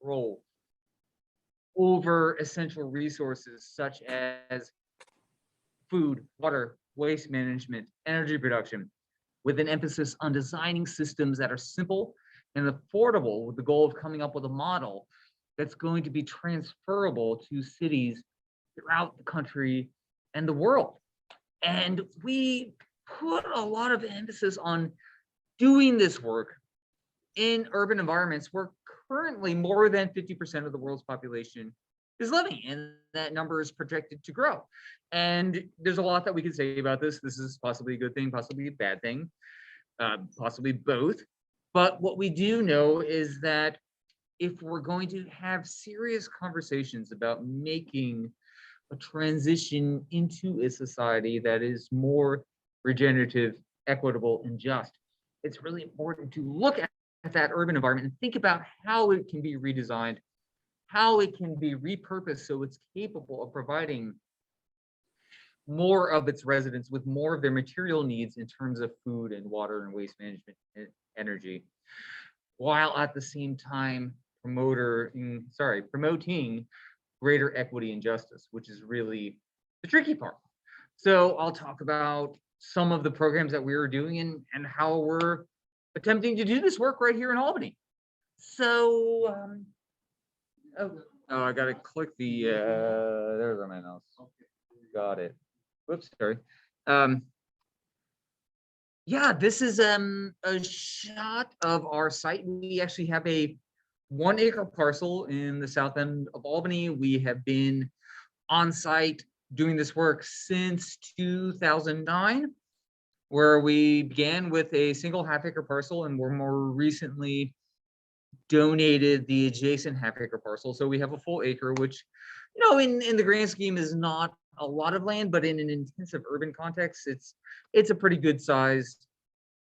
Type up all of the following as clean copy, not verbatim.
control over essential resources such as food, water, waste management, energy production, with an emphasis on designing systems that are simple and affordable, with the goal of coming up with a model that's going to be transferable to cities throughout the country and the world. And we put a lot of emphasis on doing this work in urban environments where currently more than 50% of the world's population is living, and that number is projected to grow. And there's a lot that we can say about this. This is possibly a good thing, possibly a bad thing, possibly both. But what we do know is that if we're going to have serious conversations about making a transition into a society that is more regenerative, equitable, and just, it's really important to look at that urban environment and think about how it can be redesigned, how it can be repurposed so it's capable of providing more of its residents with more of their material needs in terms of food and water and waste management and energy, while at the same time promoting greater equity and justice, which is really the tricky part. So I'll talk about some of the programs that we were doing and how we're attempting to do this work right here in Albany. So, I gotta click the, there's my mouse. Got it. Whoops, sorry. Yeah, this is a shot of our site. We actually have a 1 acre parcel in the south end of Albany. We have been on site doing this work since 2009, where we began with a single half-acre parcel and were more recently donated the adjacent half-acre parcel. So we have a full acre, which, you know, in the grand scheme is not a lot of land, but in an intensive urban context, it's a pretty good sized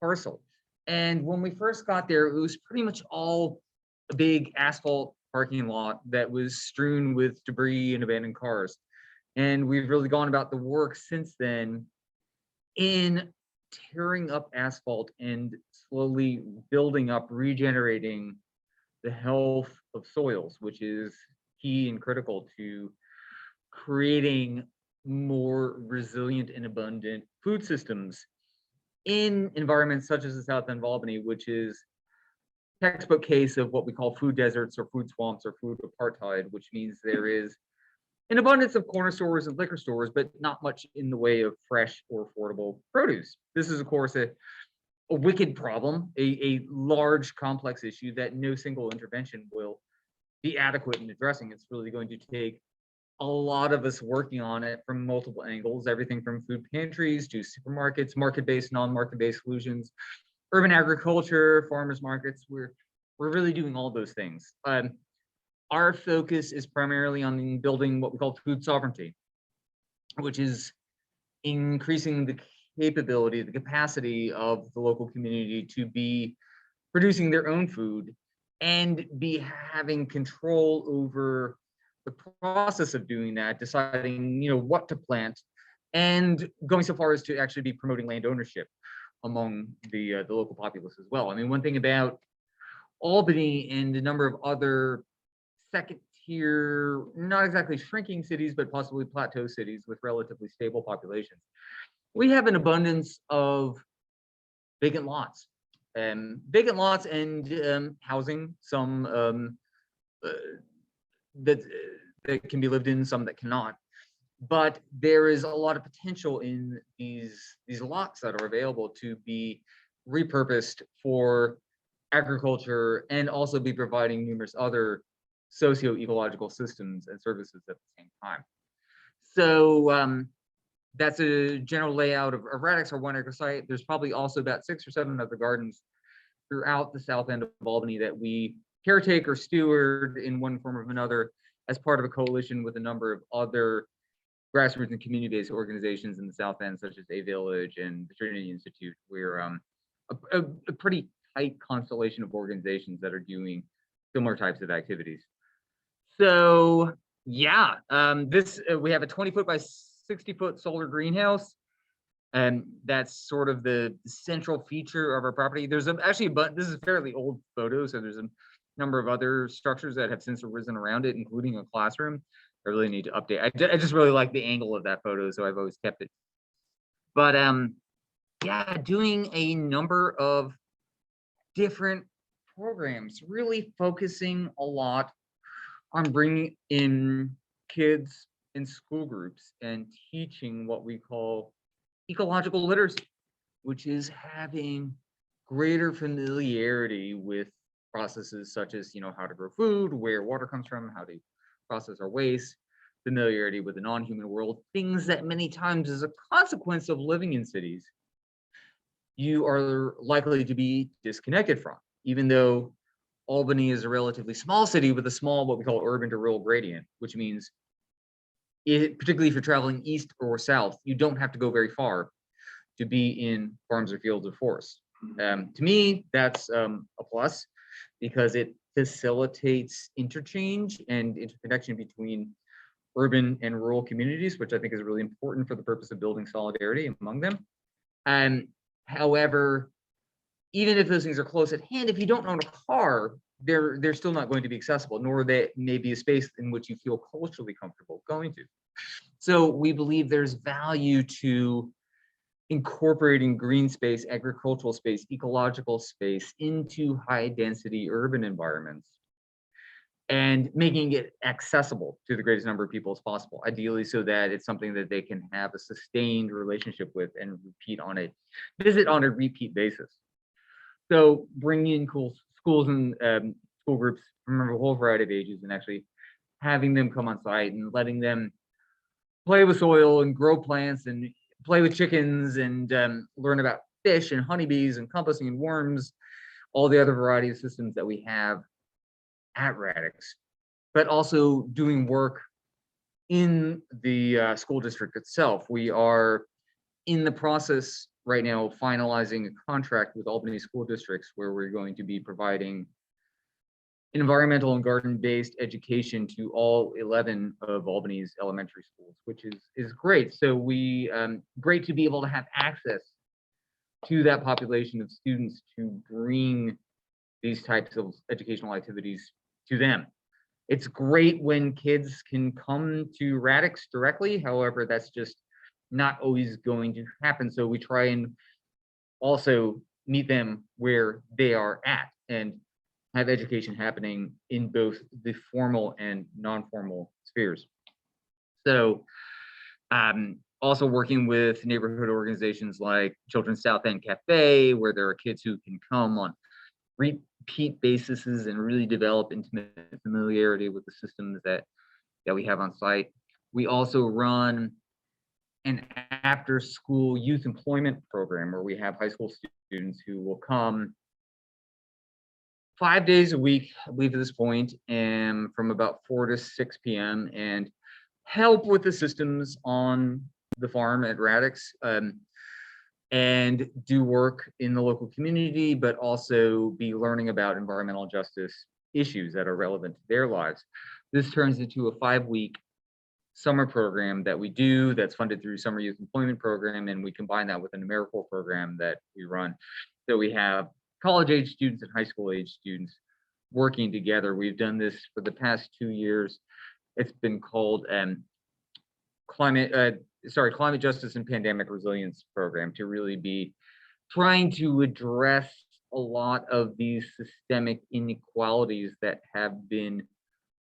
parcel. And when we first got there, it was pretty much all a big asphalt parking lot that was strewn with debris and abandoned cars. And we've really gone about the work since then in tearing up asphalt and slowly building up, regenerating the health of soils, which is key and critical to creating more resilient and abundant food systems in environments such as the south end of Albany, which is textbook case of what we call food deserts or food swamps or food apartheid, which means there is an abundance of corner stores and liquor stores, but not much in the way of fresh or affordable produce. This is, of course, a wicked problem, a large, complex issue that no single intervention will be adequate in addressing. It's really going to take a lot of us working on it from multiple angles, everything from food pantries to supermarkets, market-based, non-market-based solutions, urban agriculture, farmers markets. We're really doing all those things. Our focus is primarily on building what we call food sovereignty, which is increasing the capability, the capacity of the local community to be producing their own food and be having control over the process of doing that, deciding, you know, what to plant, and going so far as to actually be promoting land ownership among the local populace as well. I mean, one thing about Albany and a number of other second tier, not exactly shrinking cities, but possibly plateau cities with relatively stable populations, we have an abundance of vacant lots and housing, some that can be lived in, some that cannot. But there is a lot of potential in these lots that are available to be repurposed for agriculture and also be providing numerous other socio-ecological systems and services at the same time. So that's a general layout of Radix, our 1 acre site. There's probably also about 6 or 7 other gardens throughout the south end of Albany that we caretake or steward in one form or another as part of a coalition with a number of other grassroots and community-based organizations in the south end, such as A Village and the Trinity Institute. We're a pretty tight constellation of organizations that are doing similar types of activities. So yeah, we have a 20-foot by 60-foot solar greenhouse, and that's sort of the central feature of our property. There's actually, but this is a fairly old photo, so there's number of other structures that have since arisen around it, including a classroom. I really need to update. I just really like the angle of that photo, so I've always kept it. But yeah, doing a number of different programs, really focusing a lot on bringing in kids in school groups and teaching what we call ecological literacy, which is having greater familiarity with processes such as, how to grow food, where water comes from, how to process our waste, familiarity with the non-human world, things that many times as a consequence of living in cities, you are likely to be disconnected from, even though Albany is a relatively small city with a small, what we call urban to rural gradient, which means particularly if you're traveling east or south, you don't have to go very far to be in farms or fields or forests. To me, that's a plus because it facilitates interchange and interconnection between urban and rural communities, which I think is really important for the purpose of building solidarity among them. However, even if those things are close at hand, if you don't own a car, they're still not going to be accessible, nor they may be a space in which you feel culturally comfortable going to. So we believe there's value to incorporating green space, agricultural space, ecological space into high density urban environments and making it accessible to the greatest number of people as possible, ideally so that it's something that they can have a sustained relationship with and visit on a repeat basis. So bringing in cool schools and school groups from a whole variety of ages and actually having them come on site and letting them play with soil and grow plants and play with chickens and learn about fish and honeybees and composting and worms, all the other variety of systems that we have at Radix, but also doing work in the school district itself. We are in the process right now of finalizing a contract with Albany school districts where we're going to be providing environmental and garden-based education to all 11 of Albany's elementary schools, which is great. So great to be able to have access to that population of students to bring these types of educational activities to them. It's great when kids can come to Radix directly. However, that's just not always going to happen. So we try and also meet them where they are at and have education happening in both the formal and non-formal spheres. So also working with neighborhood organizations like Children's South End Cafe, where there are kids who can come on repeat basis and really develop intimate familiarity with the systems that we have on site. We also run an after-school youth employment program where we have high school students who will come 5 days a week, I believe at this point, and from about 4 to 6 p.m. and help with the systems on the farm at Radix and do work in the local community, but also be learning about environmental justice issues that are relevant to their lives. This turns into a 5-week summer program that we do that's funded through Summer Youth Employment Program, and we combine that with an AmeriCorps program that we run. So we have college-age students and high school-age students working together. We've done this for the past 2 years. It's been called Climate Justice and Pandemic Resilience Program, to really be trying to address a lot of these systemic inequalities that have been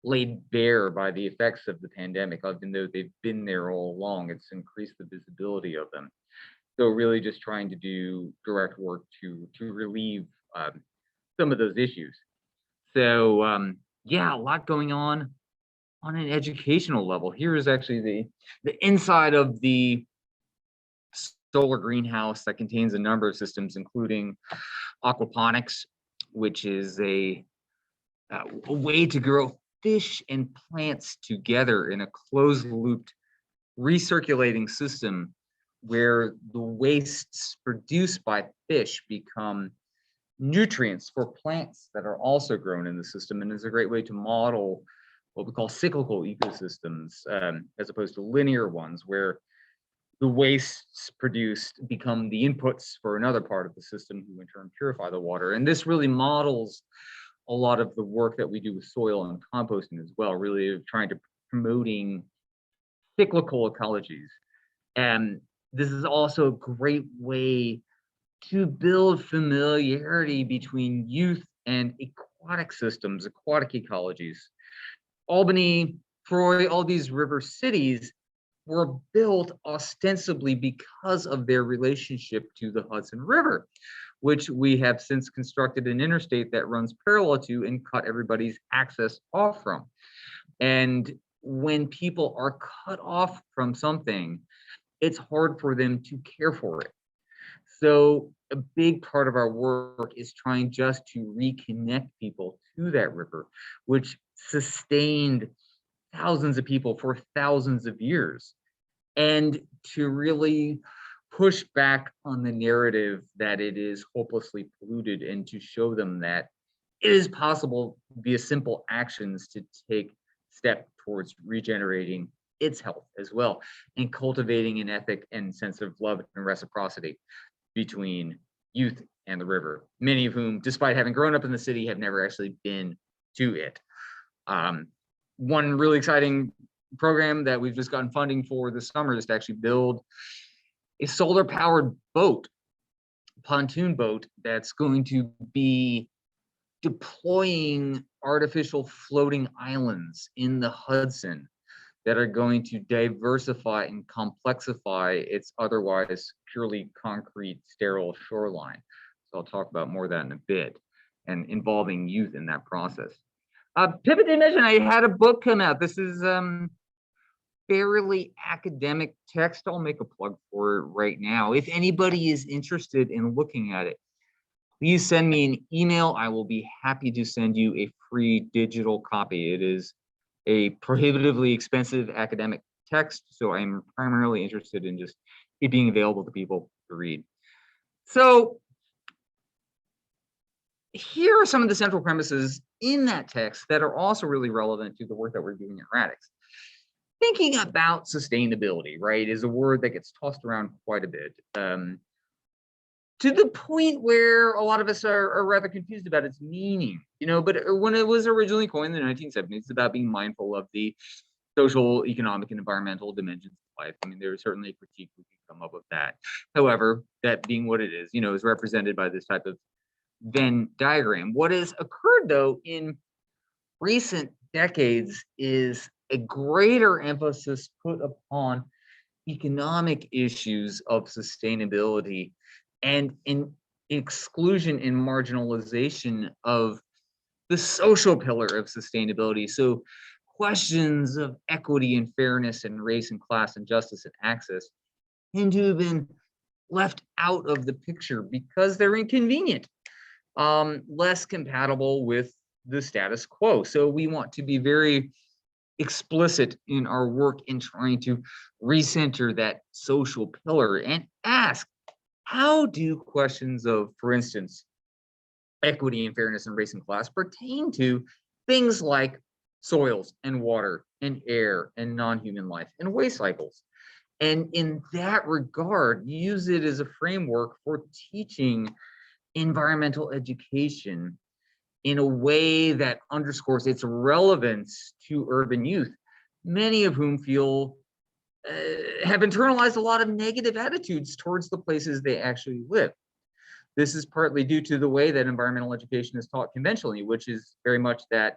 laid bare by the effects of the pandemic, even though they've been there all along. It's increased the visibility of them. So really just trying to do direct work to relieve some of those issues. So yeah, a lot going on an educational level. Here is actually the inside of the solar greenhouse that contains a number of systems, including aquaponics, which is a way to grow fish and plants together in a closed-looped recirculating system where the wastes produced by fish become nutrients for plants that are also grown in the system, and is a great way to model what we call cyclical ecosystems as opposed to linear ones where the wastes produced become the inputs for another part of the system who in turn purify the water. And this really models a lot of the work that we do with soil and composting as well, really trying to promoting cyclical ecologies. And this is also a great way to build familiarity between youth and aquatic systems, aquatic ecologies. Albany, Troy, all these river cities were built ostensibly because of their relationship to the Hudson River, which we have since constructed an interstate that runs parallel to and cut everybody's access off from. And when people are cut off from something, it's hard for them to care for it. So a big part of our work is trying just to reconnect people to that river, which sustained thousands of people for thousands of years, and to really push back on the narrative that it is hopelessly polluted, and to show them that it is possible via simple actions to take step towards regenerating its health as well, and cultivating an ethic and sense of love and reciprocity between youth and the river, many of whom, despite having grown up in the city, have never actually been to it. One really exciting program that we've just gotten funding for this summer is to actually build a solar-powered boat, pontoon boat, that's going to be deploying artificial floating islands in the Hudson that are going to diversify and complexify its otherwise purely concrete, sterile shoreline. So I'll talk about more of that in a bit, and involving youth in that process. Pivot didn't mention I had a book come out. This is fairly academic text. I'll make a plug for it right now. If anybody is interested in looking at it, please send me an email. I will be happy to send you a free digital copy. It is a prohibitively expensive academic text, so I'm primarily interested in just it being available to people to read. So here are some of the central premises in that text that are also really relevant to the work that we're doing at Radix. Thinking about sustainability, right, is a word that gets tossed around quite a bit, to the point where a lot of us are rather confused about its meaning, you know. But when it was originally coined in the 1970s, it's about being mindful of the social, economic, and environmental dimensions of life. I mean, there's certainly a critique we can come up with that. However, that being what it is, you know, is represented by this type of Venn diagram. What has occurred, though, in recent decades is a greater emphasis put upon economic issues of sustainability, and an exclusion and marginalization of the social pillar of sustainability. So questions of equity and fairness and race and class and justice and access tend to have been left out of the picture because they're inconvenient, less compatible with the status quo. So we want to be very explicit in our work in trying to recenter that social pillar and ask, how do questions of, for instance, equity and fairness and race and class pertain to things like soils and water and air and non-human life and waste cycles? And in that regard, use it as a framework for teaching environmental education in a way that underscores its relevance to urban youth, many of whom feel have internalized a lot of negative attitudes towards the places they actually live. This is partly due to the way that environmental education is taught conventionally, which is very much that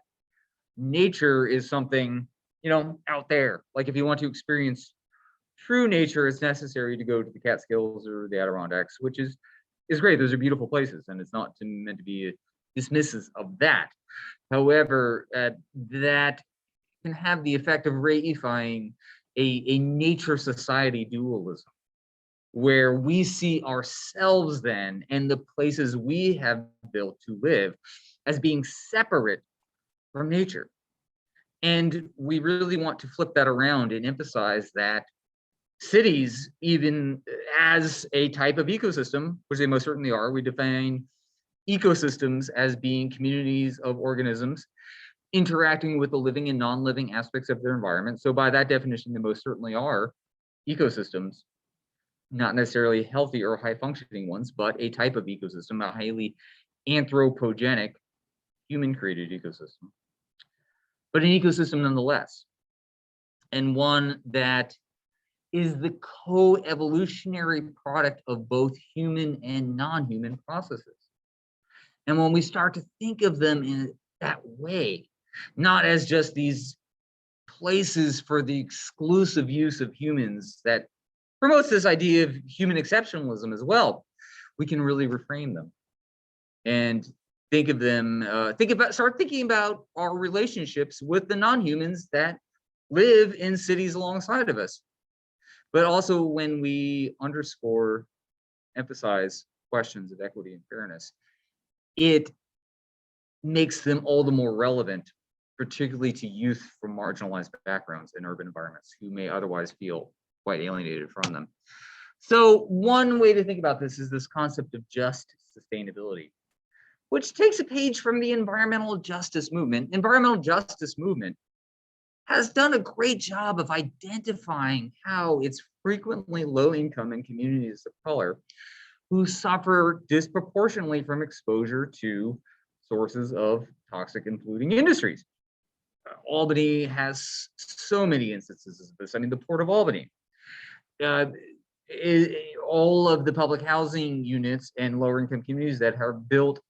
nature is something, you know, out there. Like if you want to experience true nature, it's necessary to go to the Catskills or the Adirondacks, which is great. Those are beautiful places, and it's not meant to be dismissive of that. However, that can have the effect of reifying a nature society dualism, where we see ourselves then and the places we have built to live as being separate from nature. And we really want to flip that around and emphasize that cities, even as a type of ecosystem, which they most certainly are, we define ecosystems as being communities of organisms interacting with the living and non-living aspects of their environment. So by that definition, they most certainly are ecosystems, not necessarily healthy or high functioning ones, but a type of ecosystem, a highly anthropogenic human-created ecosystem, but an ecosystem nonetheless, and one that is the co-evolutionary product of both human and non-human processes. And when we start to think of them in that way, not as just these places for the exclusive use of humans that promotes this idea of human exceptionalism as well, we can really reframe them and think of them, start thinking about our relationships with the non-humans that live in cities alongside of us. But also when we emphasize questions of equity and fairness, it makes them all the more relevant, particularly to youth from marginalized backgrounds in urban environments who may otherwise feel quite alienated from them. So one way to think about this is this concept of just sustainability, which takes a page from the environmental justice movement. Environmental justice movement has done a great job of identifying how it's frequently low income and communities of color who suffer disproportionately from exposure to sources of toxic and polluting industries. Albany has so many instances of this. I mean, the Port of Albany, all of the public housing units and lower income communities that are built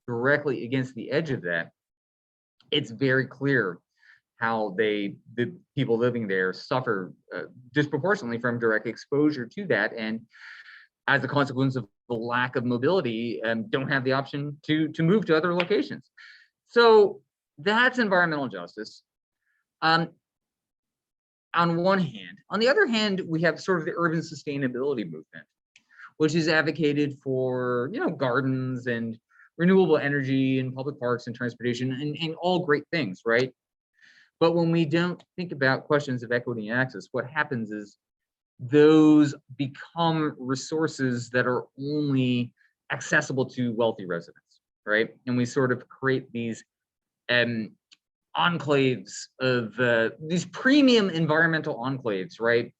directly against the edge of that, it's very clear how the people living there suffer disproportionately from direct exposure to that, and as a consequence of the lack of mobility, don't have the option to move to other locations. So that's environmental justice. On one hand. On the other hand, we have sort of the urban sustainability movement, which is advocated for, you know, gardens and renewable energy and public parks and transportation and all great things, right? But when we don't think about questions of equity and access, what happens is those become resources that are only accessible to wealthy residents, right? And we sort of create these enclaves of these premium environmental enclaves, right?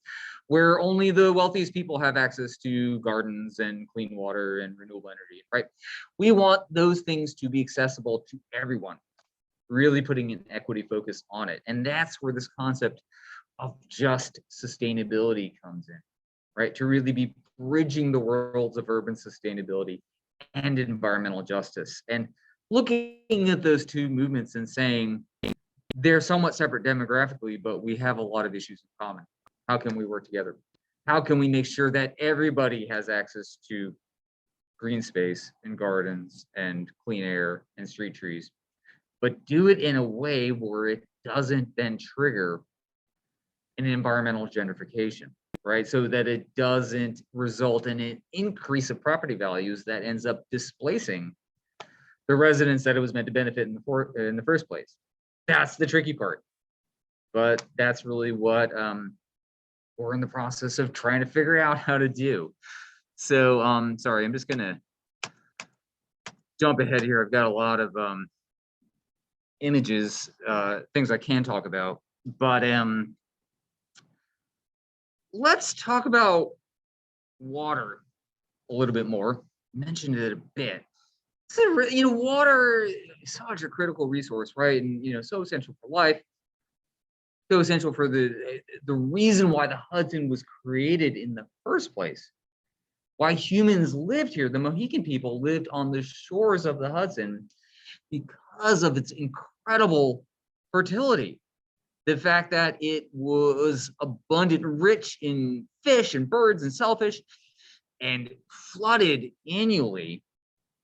Where only the wealthiest people have access to gardens and clean water and renewable energy, right? We want those things to be accessible to everyone, really putting an equity focus on it. And that's where this concept of just sustainability comes in, right? To really be bridging the worlds of urban sustainability and environmental justice, and looking at those two movements and saying they're somewhat separate demographically, but we have a lot of issues in common. How can we work together? How can we make sure that everybody has access to green space and gardens and clean air and street trees, but do it in a way where it doesn't then trigger an environmental gentrification, right? So that it doesn't result in an increase of property values that ends up displacing the residents that it was meant to benefit in the first place. That's the tricky part. But that's really what we're in the process of trying to figure out how to do. So sorry, I'm just gonna jump ahead here. I've got a lot of images, things I can talk about, but let's talk about water a little bit more. I mentioned it a bit. So, you know, water is such a critical resource, right? And, you know, so essential for life, so essential for the reason why the Hudson was created in the first place, why humans lived here. The Mohican people lived on the shores of the Hudson because of its incredible fertility. The fact that it was abundant, rich in fish and birds and shellfish, and flooded annually,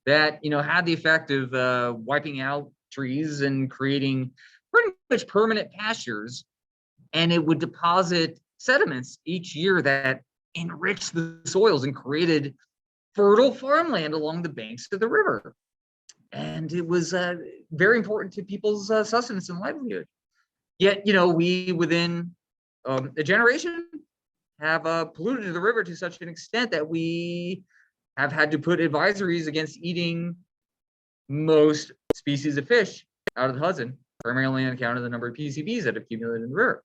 that, you know, had the effect of wiping out trees and creating pretty much permanent pastures. And it would deposit sediments each year that enriched the soils and created fertile farmland along the banks of the river. And it was very important to people's sustenance and livelihood. Yet, you know, we within a generation have polluted the river to such an extent that we have had to put advisories against eating most species of fish out of the Hudson, primarily on account of the number of PCBs that have accumulated in the river.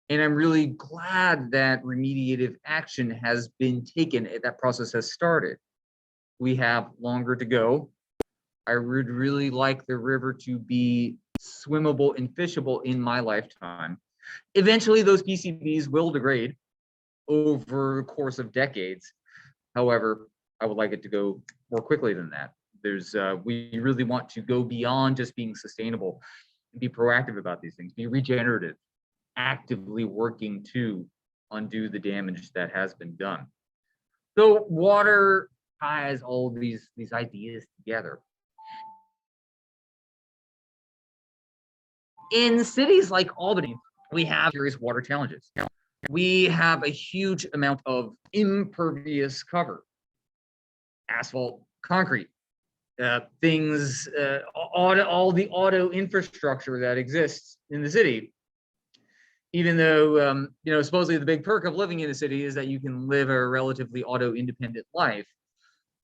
And I'm really glad that remediative action has been taken. That process has started. We have longer to go, I would really like the river to be swimmable and fishable in my lifetime. Eventually, those PCBs will degrade over the course of decades. However, I would like it to go more quickly than that. We really want to go beyond just being sustainable and be proactive about these things, be regenerative, actively working to undo the damage that has been done. So water ties all of these ideas together. In cities like Albany, we have serious water challenges. We have a huge amount of impervious cover, asphalt, concrete, things, all the auto infrastructure that exists in the city. Even though, supposedly the big perk of living in a city is that you can live a relatively auto-independent life,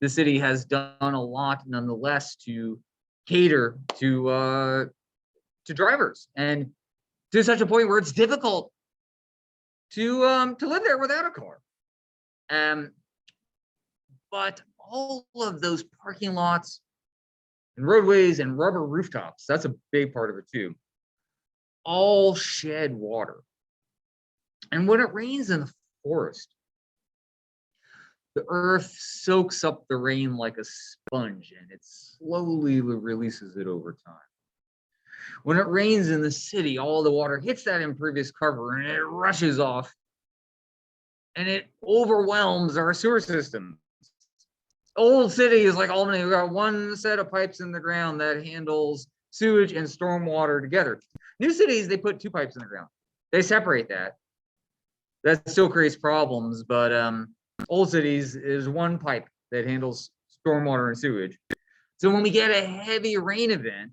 the city has done a lot nonetheless to cater to drivers, and to such a point where it's difficult to live there without a car. But all of those parking lots and roadways and rubber rooftops, that's a big part of it too, all shed water. And when it rains in the forest, the earth soaks up the rain like a sponge and it slowly releases it over time. When it rains in the city, all the water hits that impervious cover and it rushes off and it overwhelms our sewer system. Old cities like Albany, we've got one set of pipes in the ground that handles sewage and stormwater together. New cities, they put 2 pipes in the ground. They separate that. That still creates problems, but old cities is 1 pipe that handles stormwater and sewage. So when we get a heavy rain event,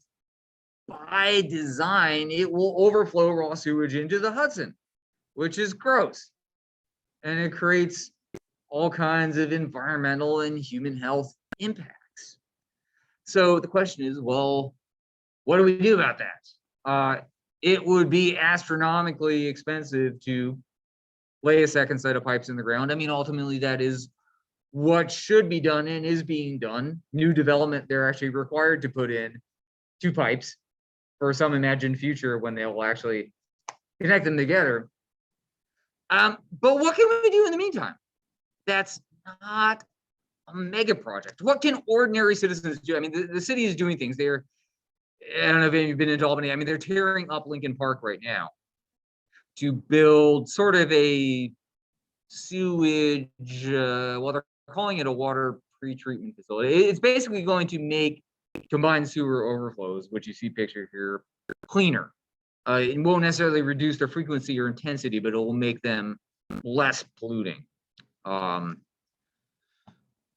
by design, it will overflow raw sewage into the Hudson, which is gross. And it creates all kinds of environmental and human health impacts. So the question is, well, what do we do about that? It would be astronomically expensive to lay a second set of pipes in the ground. I mean, ultimately, that is what should be done and is being done. New development, they're actually required to put in 2 pipes for some imagined future when they will actually connect them together. But what can we do in the meantime? That's not a mega project. What can ordinary citizens do? I mean, the city is doing things. I don't know if you've been into Albany. I mean, they're tearing up Lincoln Park right now to build sort of a sewage, well, they're calling it a water pretreatment facility. It's basically going to make combined sewer overflows, which you see pictured here, cleaner. It won't necessarily reduce their frequency or intensity, but it will make them less polluting.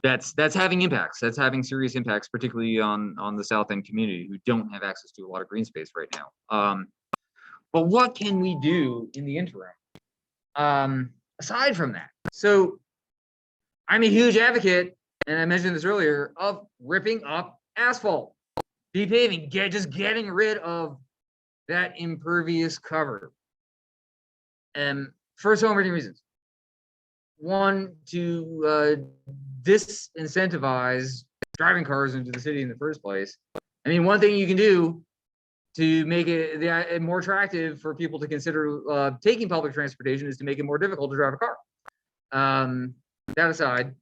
That's having impacts. That's having serious impacts, particularly on the South End community who don't have access to a lot of green space right now. But what can we do in the interim? Aside from that, so I'm a huge advocate, and I mentioned this earlier, of ripping up asphalt, depaving, just getting rid of that impervious cover. For so many reasons. One, to disincentivize driving cars into the city in the first place. I mean, one thing you can do to make it more attractive for people to consider taking public transportation is to make it more difficult to drive a car. That aside,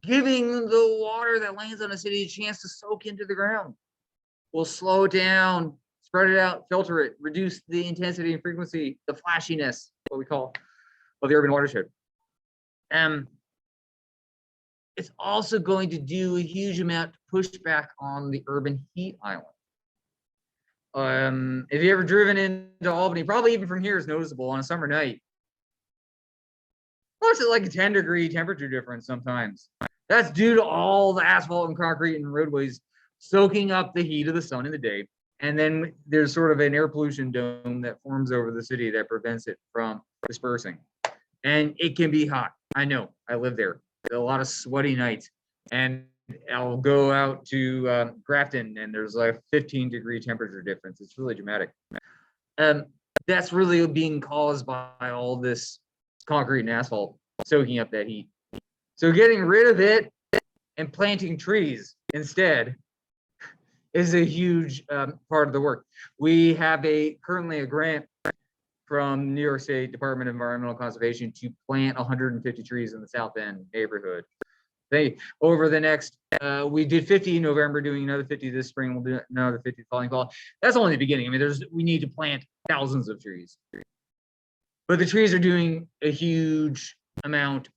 giving the water that lands on a city a chance to soak into the ground will slow it down, spread it out, filter it, reduce the intensity and frequency, the flashiness, what we call, of the urban watershed. It's also going to do a huge amount to push back on the urban heat island. If you ever driven into Albany, probably even from here is noticeable on a summer night. Well, it's like a 10-degree temperature difference sometimes. That's due to all the asphalt and concrete and roadways soaking up the heat of the sun in the day. And then there's sort of an air pollution dome that forms over the city that prevents it from dispersing. And it can be hot. I know, I live there. A lot of sweaty nights. And I'll go out to Grafton and there's like a 15-degree temperature difference. It's really dramatic. That's really being caused by all this concrete and asphalt soaking up that heat. So getting rid of it and planting trees instead is a huge part of the work. We have currently a grant from New York State Department of Environmental Conservation to plant 150 trees in the South End neighborhood. Over the next, we did 50 in November, doing another 50 this spring. We'll do another 50 the following fall. That's only the beginning. I mean, we need to plant thousands of trees, but the trees are doing a huge amount,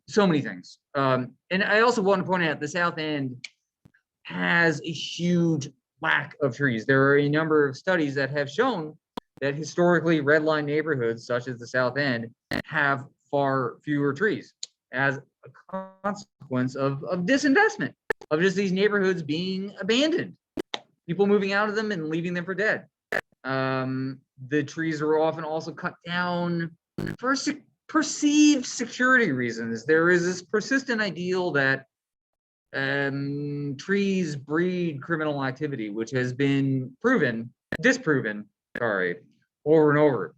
so many things. And I also want to point out the South End has a huge lack of trees. There are a number of studies that have shown that historically redline neighborhoods, such as the South End, have far fewer trees as a consequence of disinvestment, of just these neighborhoods being abandoned, people moving out of them and leaving them for dead. The trees are often also cut down for perceived security reasons. There is this persistent ideal that trees breed criminal activity, which has been disproven, over and over.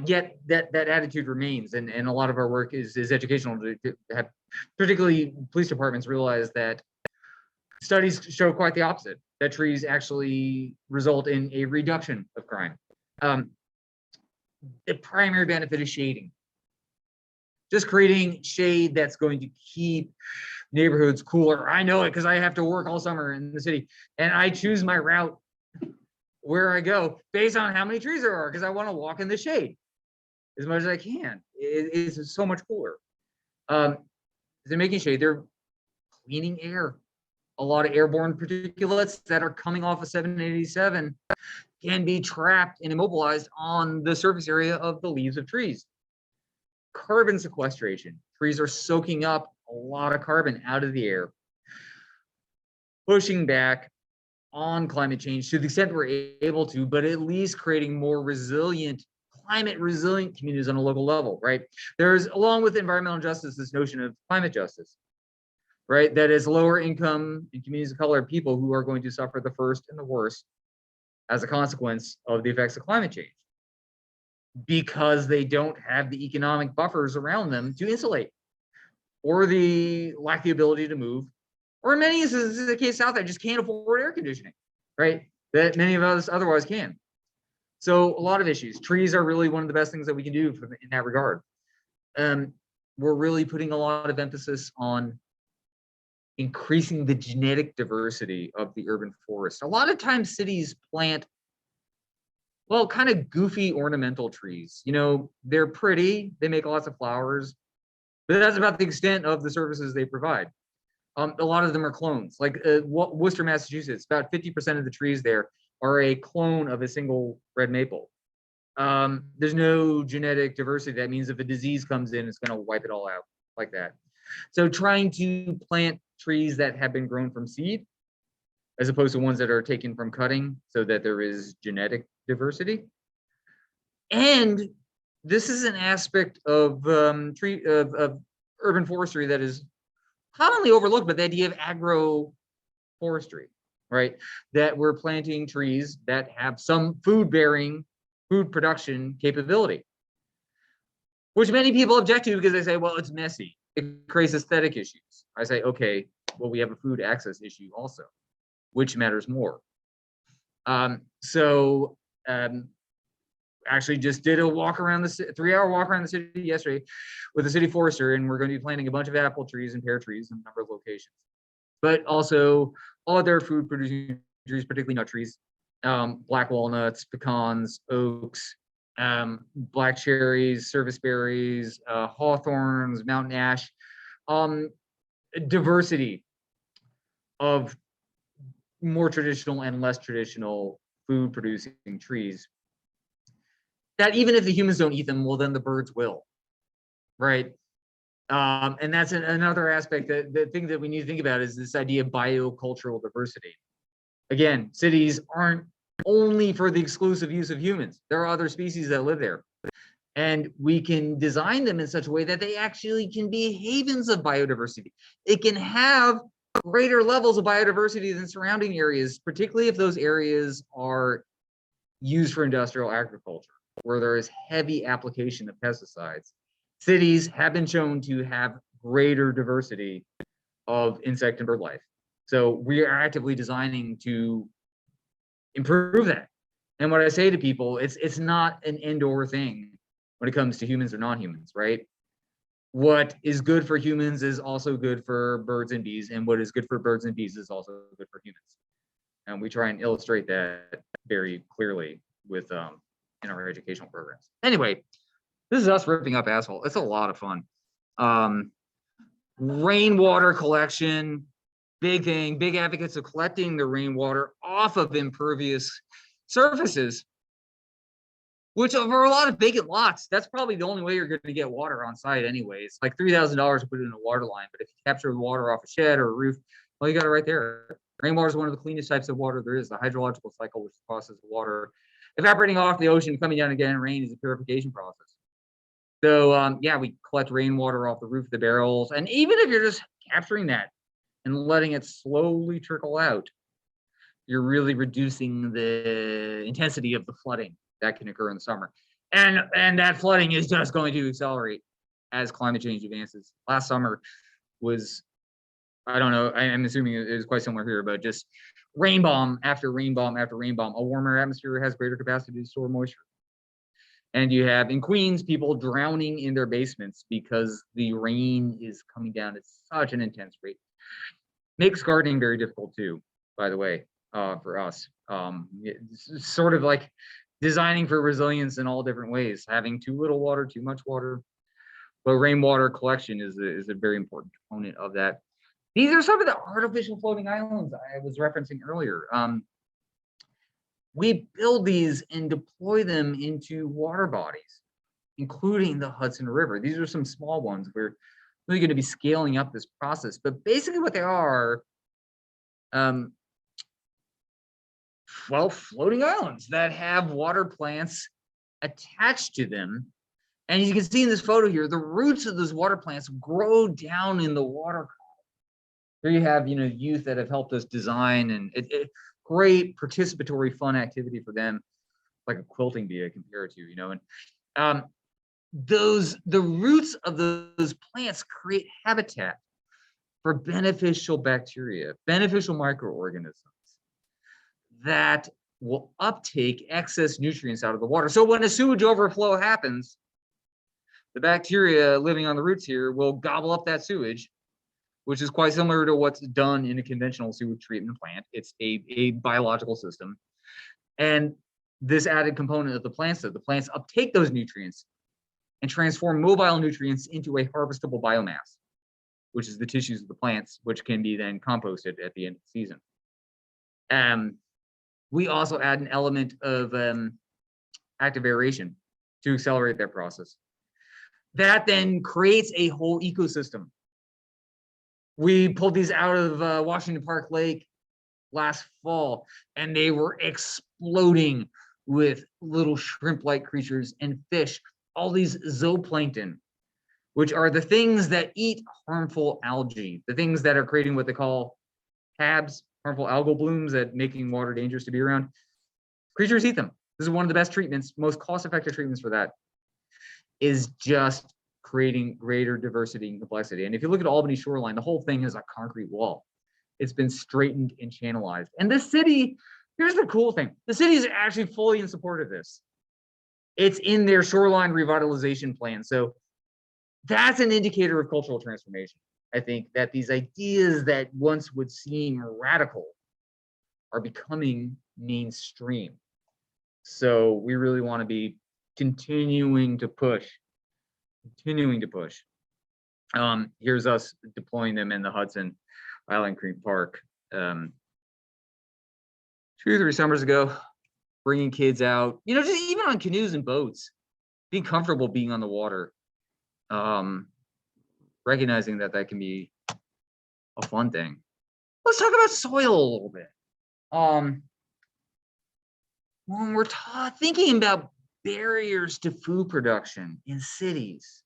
Yet that attitude remains, and a lot of our work is educational to have, particularly police departments, realize that studies show quite the opposite, that trees actually result in a reduction of crime. The primary benefit is shading. Just creating shade that's going to keep neighborhoods cooler. I know it because I have to work all summer in the city, and I choose my route where I go based on how many trees there are, because I want to walk in the shade as much as I can. It is so much cooler. They're making shade. They're cleaning air. A lot of airborne particulates that are coming off of 787 can be trapped and immobilized on the surface area of the leaves of trees. Carbon sequestration. Trees are soaking up a lot of carbon out of the air, pushing back on climate change to the extent we're able to, but at least creating more resilient, climate resilient communities on a local level, right? There's, along with environmental justice, this notion of climate justice, right? That is lower income and communities of color people who are going to suffer the first and the worst as a consequence of the effects of climate change, because they don't have the economic buffers around them to insulate, or lack the ability to move, or in many instances, this is the case out there, just can't afford air conditioning, right? That many of us otherwise can. So a lot of issues. Trees are really one of the best things that we can do in that regard. We're really putting a lot of emphasis on increasing the genetic diversity of the urban forest. A lot of times cities plant, well, kind of goofy ornamental trees. You know, they're pretty, they make lots of flowers, but that's about the extent of the services they provide. A lot of them are clones. Like Worcester, Massachusetts, about 50% of the trees there are a clone of a single red maple. There's no genetic diversity. That means if a disease comes in, it's going to wipe it all out like that. So trying to plant trees that have been grown from seed, as opposed to ones that are taken from cutting, so that there is genetic diversity. And this is an aspect of urban forestry that is commonly overlooked, but the idea of agroforestry, right? That we're planting trees that have some food production capability, which many people object to because they say, well, it's messy. It creates aesthetic issues. I say, okay, well, we have a food access issue also, which matters more. Actually just did a walk around the 3-hour walk around the city yesterday with the city forester, and we're going to be planting a bunch of apple trees and pear trees in a number of locations, but also other food producing trees, particularly nut trees, black walnuts, pecans, oaks, black cherries, service berries, hawthorns, mountain ash, diversity of more traditional and less traditional food producing trees, that even if the humans don't eat them, well, then the birds will, right? And that's another aspect, that the thing that we need to think about is this idea of biocultural diversity. Again, cities aren't only for the exclusive use of humans. There are other species that live there. And we can design them in such a way that they actually can be havens of biodiversity. It can have greater levels of biodiversity than surrounding areas, particularly if those areas are used for industrial agriculture, where there is heavy application of pesticides. Cities have been shown to have greater diversity of insect and bird life. So we are actively designing to improve that. And what I say to people, it's not an indoor thing when it comes to humans or non-humans, right? What is good for humans is also good for birds and bees, and what is good for birds and bees is also good for humans. And we try and illustrate that very clearly with in our educational programs. Anyway, this is us ripping up asphalt. It's a lot of fun. Rainwater collection, big thing, big advocates of collecting the rainwater off of impervious surfaces, which over a lot of vacant lots, that's probably the only way you're going to get water on site anyways. Like $3,000 to put it in a water line, but if you capture the water off a shed or a roof, well, you got it right there. Rainwater is one of the cleanest types of water there is. The hydrological cycle, which processes water evaporating off the ocean, coming down again, rain is a purification process. So yeah, we collect rainwater off the roof of the barrels. And even if you're just capturing that and letting it slowly trickle out, you're really reducing the intensity of the flooding that can occur in the summer. And that flooding is just going to accelerate as climate change advances. Last summer was, I don't know, I'm assuming it was quite similar here, but just rain bomb after rain bomb after rain bomb. A warmer atmosphere has greater capacity to store moisture. And you have in Queens people drowning in their basements because the rain is coming down at such an intense rate. Makes gardening very difficult too, by the way, for us. It's sort of like designing for resilience in all different ways, having too little water, too much water. But rainwater collection is a very important component of that. These are some of the artificial floating islands I was referencing earlier. We build these and deploy them into water bodies, including the Hudson River. These are some small ones. We're really going to be scaling up this process. But basically what they are, well, floating islands that have water plants attached to them. And as you can see in this photo here, the roots of those water plants grow down in the water column. Here you have, youth that have helped us design, and great participatory fun activity for them, like a quilting bee I compare it to, and the roots of those plants create habitat for beneficial bacteria, beneficial microorganisms that will uptake excess nutrients out of the water. So when a sewage overflow happens, the bacteria living on the roots here will gobble up that sewage, which is quite similar to what's done in a conventional sewage treatment plant. It's a biological system. And this added component of the plants uptake those nutrients and transform mobile nutrients into a harvestable biomass, which is the tissues of the plants, which can be then composted at the end of the season. We also add an element of active aeration to accelerate that process. That then creates a whole ecosystem. We pulled these out of Washington Park Lake last fall, and they were exploding with little shrimp-like creatures and fish, all these zooplankton, which are the things that eat harmful algae, the things that are creating what they call HABs, harmful algal blooms that making water dangerous to be around. Creatures eat them. This is one of the best treatments, most cost-effective treatments for that, is just creating greater diversity and complexity. And if you look at Albany shoreline, the whole thing is a concrete wall. It's been straightened and channelized. And the city, here's the cool thing. The city is actually fully in support of this. It's in their shoreline revitalization plan. So that's an indicator of cultural transformation. I think that these ideas that once would seem radical are becoming mainstream. So we really want to be continuing to push. Here's us deploying them in the Hudson, Island Creek Park. 2 or 3 summers ago, bringing kids out, just even on canoes and boats, being comfortable being on the water, recognizing that can be a fun thing. Let's talk about soil a little bit. When we're thinking about barriers to food production in cities,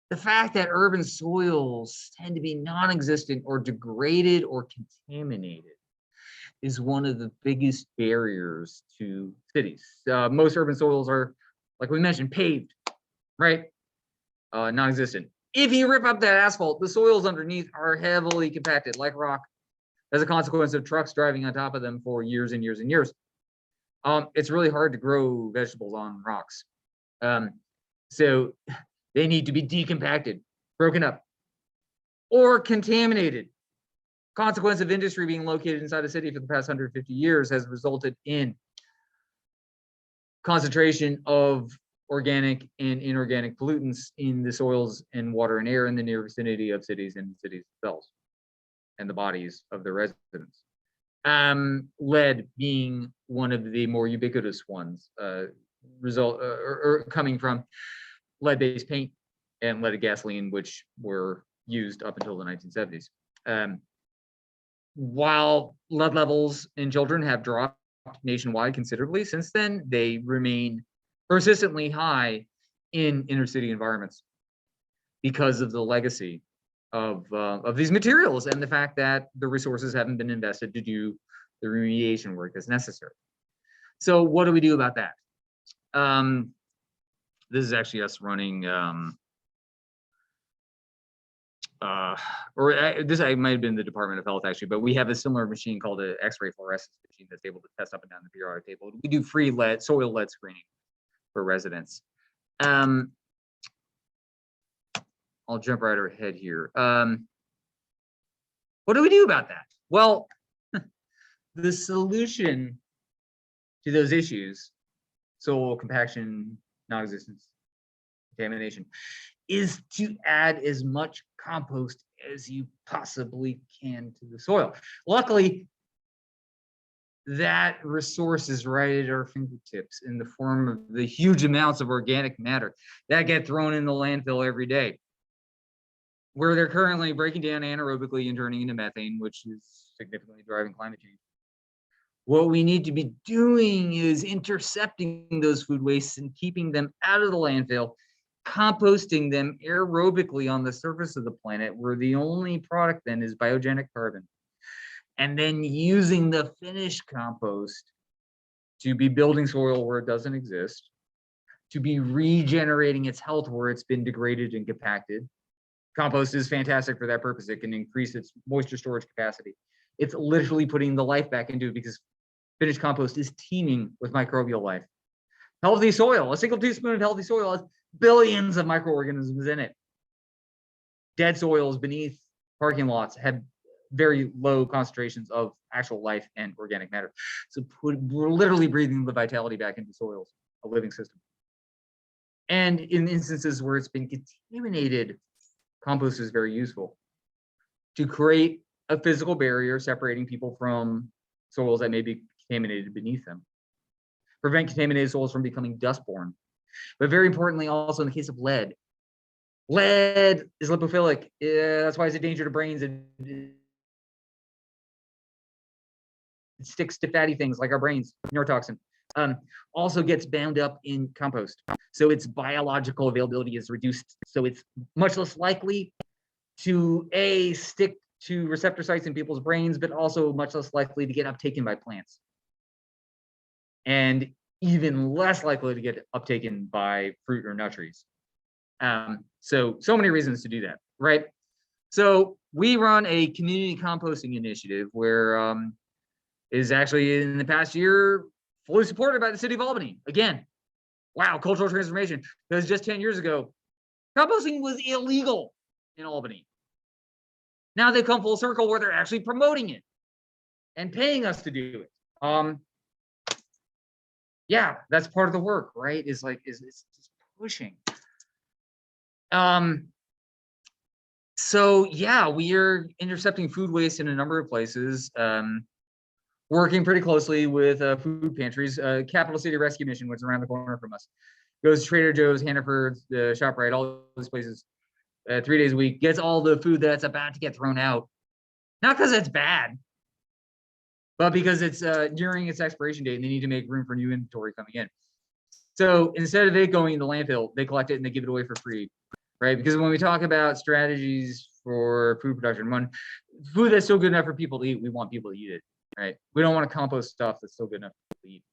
the fact that urban soils tend to be non-existent or degraded or contaminated is one of the biggest barriers to cities. Most urban soils are, like we mentioned, paved, right? Non-existent. If you rip up that asphalt, the soils underneath are heavily compacted like rock as a consequence of trucks driving on top of them for years and years and years. It's really hard to grow vegetables on rocks. So they need to be decompacted, broken up, or contaminated. Consequence of industry being located inside a city for the past 150 years has resulted in concentration of organic and inorganic pollutants in the soils and water and air in the near vicinity of cities and cities themselves and the bodies of the residents. Lead being one of the more ubiquitous ones, coming from lead-based paint and leaded gasoline, which were used up until the 1970s. While lead levels in children have dropped nationwide considerably since then, they remain persistently high in inner city environments because of the legacy of these materials and the fact that the resources haven't been invested to do the remediation work that's necessary. So what do we do about that? This is actually us running, this might have been the Department of Health actually, but we have a similar machine called an X-ray fluorescence machine that's able to test up and down the periodic table. We do free soil lead screening for residents. I'll jump right ahead here. What do we do about that? Well, the solution to those issues, soil compaction, non-existence, contamination, is to add as much compost as you possibly can to the soil. Luckily, that resource is right at our fingertips in the form of the huge amounts of organic matter that get thrown in the landfill every day, where they're currently breaking down anaerobically and turning into methane, which is significantly driving climate change. What we need to be doing is intercepting those food wastes and keeping them out of the landfill, composting them aerobically on the surface of the planet, where the only product then is biogenic carbon, and then using the finished compost to be building soil where it doesn't exist, to be regenerating its health where it's been degraded and compacted. Compost is fantastic for that purpose. It can increase its moisture storage capacity. It's literally putting the life back into it because finished compost is teeming with microbial life. Healthy soil, a single teaspoon of healthy soil has billions of microorganisms in it. Dead soils beneath parking lots have very low concentrations of actual life and organic matter. So we're literally breathing the vitality back into soils, a living system. And in instances where it's been contaminated, compost is very useful to create a physical barrier separating people from soils that may be contaminated beneath them. Prevent contaminated soils from becoming dust-borne. But very importantly, also in the case of lead, lead is lipophilic. That's why it's a danger to brains. It sticks to fatty things like our brains, neurotoxin. Also gets bound up in compost. So its biological availability is reduced. So it's much less likely to stick to receptor sites in people's brains, but also much less likely to get uptaken by plants. And even less likely to get uptaken by fruit or nut trees. So many reasons to do that, right? So we run a community composting initiative where is actually in the past year fully supported by the city of Albany. Again, wow, cultural transformation. Because just 10 years ago, composting was illegal in Albany. Now they've come full circle where they're actually promoting it and paying us to do it. Yeah, that's part of the work, right? Is just pushing. So yeah, we are intercepting food waste in a number of places. Working pretty closely with food pantries. Capital City Rescue Mission, which is around the corner from us, goes to Trader Joe's, Hannaford's, ShopRite, all those places 3 days a week, gets all the food that's about to get thrown out. Not because it's bad, but because it's during its expiration date and they need to make room for new inventory coming in. So instead of it going in the landfill, they collect it and they give it away for free, right? Because when we talk about strategies for food production, food that's still good enough for people to eat, we want people to eat it. Right? We don't want to compost stuff that's still good enough to eat.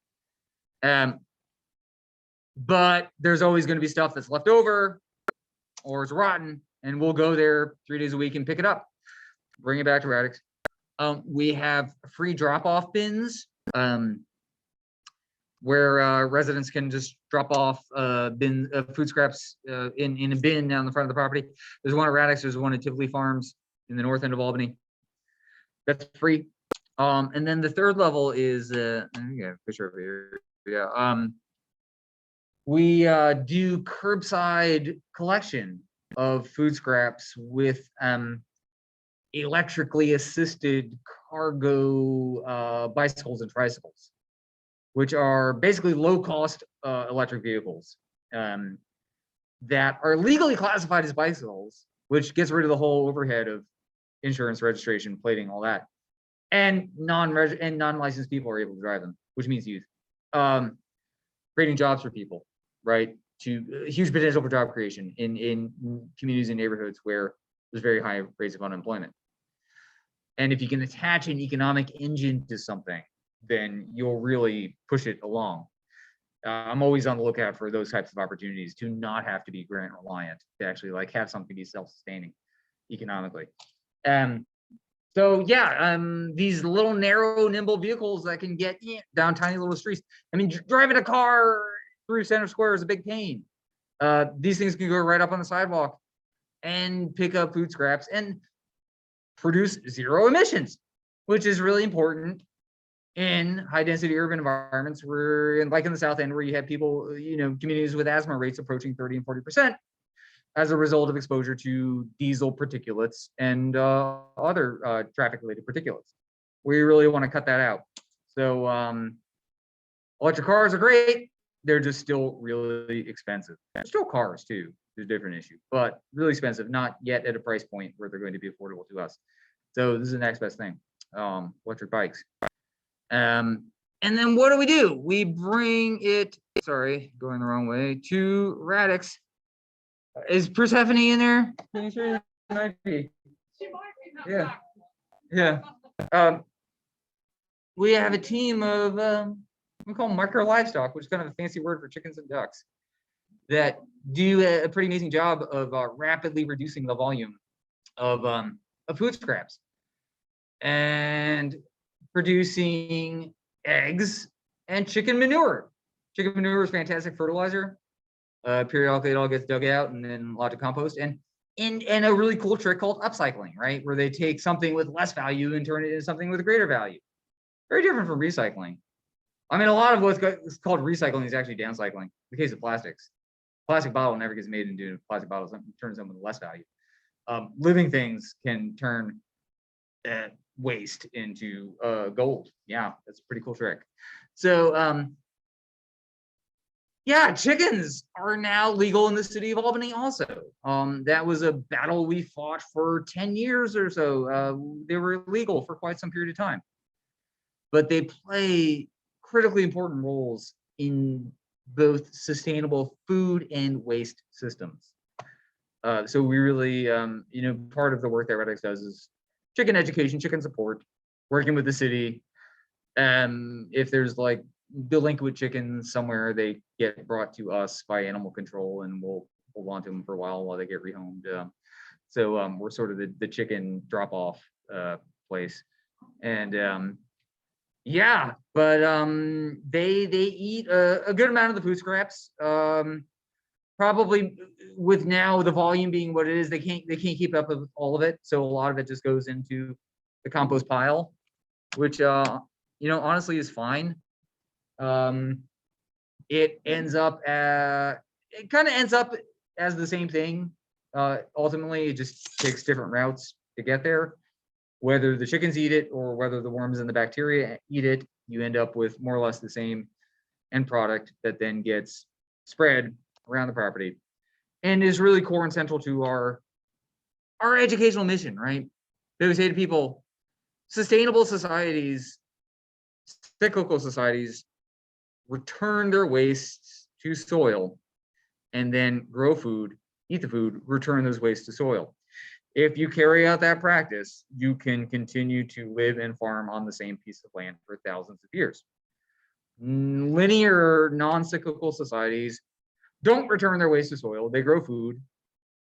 But there's always going to be stuff that's left over or it's rotten and we'll go there 3 days a week and pick it up, bring it back to Radix. We have free drop-off bins where residents can just drop off food scraps in a bin down the front of the property. There's one at Radix, there's one at Tivoli Farms in the north end of Albany. That's free. And then the third level is I got a picture over here. Yeah. We do curbside collection of food scraps with electrically assisted cargo bicycles and tricycles, which are basically low-cost electric vehicles that are legally classified as bicycles, which gets rid of the whole overhead of insurance, registration, plating, all that. And non-licensed people are able to drive them, which means youth. Creating jobs for people, right? Huge potential for job creation in communities and neighborhoods where there's very high rates of unemployment. And if you can attach an economic engine to something, then you'll really push it along. I'm always on the lookout for those types of opportunities to not have to be grant reliant, to actually like have something be self-sustaining economically. So yeah, these little narrow, nimble vehicles that can get down tiny little streets. I mean, driving a car through Center Square is a big pain. These things can go right up on the sidewalk and pick up food scraps and produce zero emissions, which is really important in high density urban environments where, like in the South End, where you have people, communities with asthma rates approaching 30 and 40% as a result of exposure to diesel particulates and other traffic related particulates. We really want to cut that out. So electric cars are great. They're just still really expensive. They're still cars too. There's a different issue, but really expensive, not yet at a price point where they're going to be affordable to us. So this is the next best thing, electric bikes. And then what do? We bring it, sorry, going the wrong way, to Radix. Is Persephone in there? Sure, might be. She might be. Yeah. Yeah. We have a team of, we call them micro livestock, which is kind of a fancy word for chickens and ducks, that do a pretty amazing job of rapidly reducing the volume of food scraps and producing eggs and chicken manure. Chicken manure is fantastic fertilizer. Periodically, it all gets dug out and then a lot of compost. And a really cool trick called upcycling, right? Where they take something with less value and turn it into something with a greater value. Very different from recycling. I mean, a lot of what's called recycling is actually downcycling. In the case of plastics, plastic bottle never gets made into plastic bottles, turns them with less value. Living things can turn waste into gold. Yeah, that's a pretty cool trick. So yeah, chickens are now legal in the city of Albany also. That was a battle we fought for 10 years or so. They were illegal for quite some period of time. But they play critically important roles in both sustainable food and waste systems. So we really, part of the work that Radix does is chicken education, chicken support, working with the city. If there's like delinquent chickens somewhere, they get brought to us by animal control and we'll hold on to them for a while they get rehomed. So we're sort of the chicken drop-off place. And yeah, but they eat a good amount of the food scraps. Probably with now the volume being what it is, they can't keep up with all of it. So a lot of it just goes into the compost pile, which honestly is fine. It kind of ends up as the same thing. Ultimately, it just takes different routes to get there. Whether the chickens eat it or whether the worms and the bacteria eat it, you end up with more or less the same end product that then gets spread around the property and is really core and central to our educational mission, right? They would say to people, sustainable societies, cyclical societies return their wastes to soil and then grow food, eat the food, return those wastes to soil. If you carry out that practice, you can continue to live and farm on the same piece of land for thousands of years. Linear, non-cyclical societies don't return their waste to soil. They grow food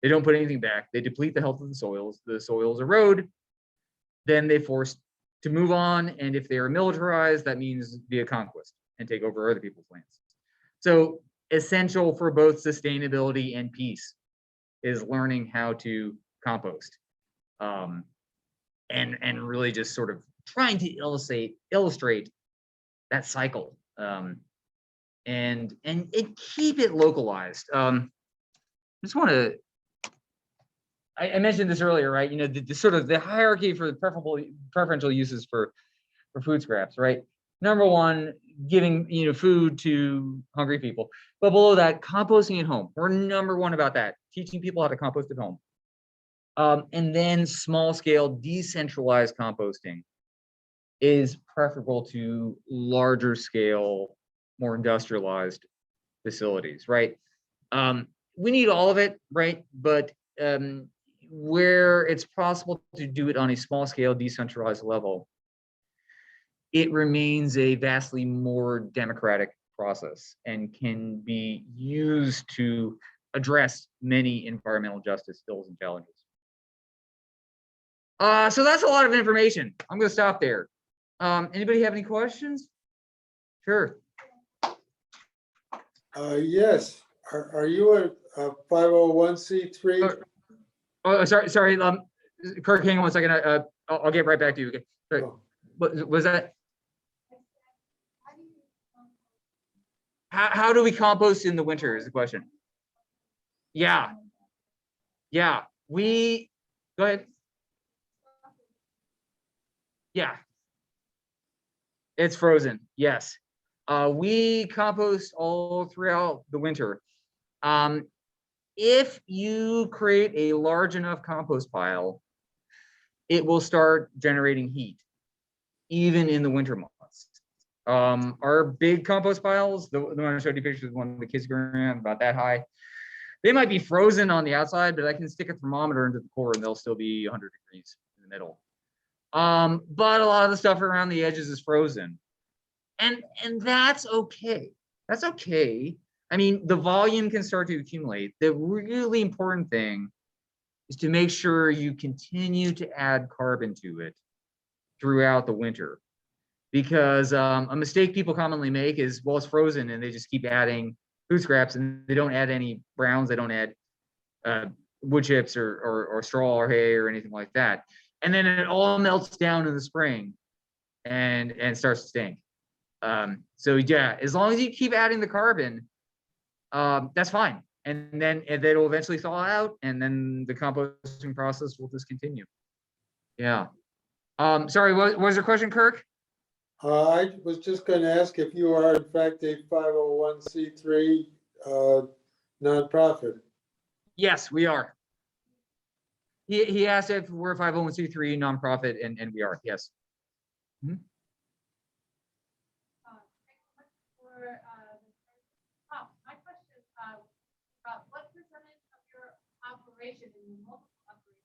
They don't put anything back. They deplete the health of the soils erode, then they force to move on. And if they are militarized, that means via conquest and take over other people's lands. So essential for both sustainability and peace is learning how to compost, and really just sort of trying to illustrate that cycle, and keep it localized. I just want to. I mentioned this earlier, right? You know, the sort of the hierarchy for the preferential uses for food scraps, right? Number one, giving food to hungry people, but below that, composting at home. We're number one about that, teaching people how to compost at home, and then small scale decentralized composting is preferable to larger scale, more industrialized facilities, right? We need all of it, right? But where it's possible to do it on a small scale, decentralized level, it remains a vastly more democratic process and can be used to address many environmental justice ills and challenges. So that's a lot of information. I'm going to stop there. Anybody have any questions? Sure. Yes. Are you a 501c3? Oh, sorry. Kirk, hang on one second. I'll get right back to you. Okay. Sorry. Oh. What was that? How do we compost in the winter is the question. Yeah. We go ahead. Yeah. It's frozen. Yes. We compost all throughout the winter. If you create a large enough compost pile, it will start generating heat, even in the winter months. Our big compost piles, the one I showed you pictures of, one the kids going around about that high, they might be frozen on the outside, but I can stick a thermometer into the core and they'll still be 100 degrees in the middle. But a lot of the stuff around the edges is frozen. And that's okay. That's okay. I mean, the volume can start to accumulate. The really important thing is to make sure you continue to add carbon to it throughout the winter. Because a mistake people commonly make is, well, it's frozen and they just keep adding food scraps and they don't add any browns, they don't add wood chips or straw or hay or anything like that. And then it all melts down in the spring and starts to stink. So yeah, as long as you keep adding the carbon, that's fine. And then it'll eventually thaw out and then the composting process will just continue. Yeah. Sorry, what was your question, Kirk? I was just going to ask if you are in fact a 501c3 nonprofit. Yes, we are. He asked if we're a 501c3 nonprofit, and we are, yes. Mm-hmm. My question is, what percentage of your operation in the multiple operations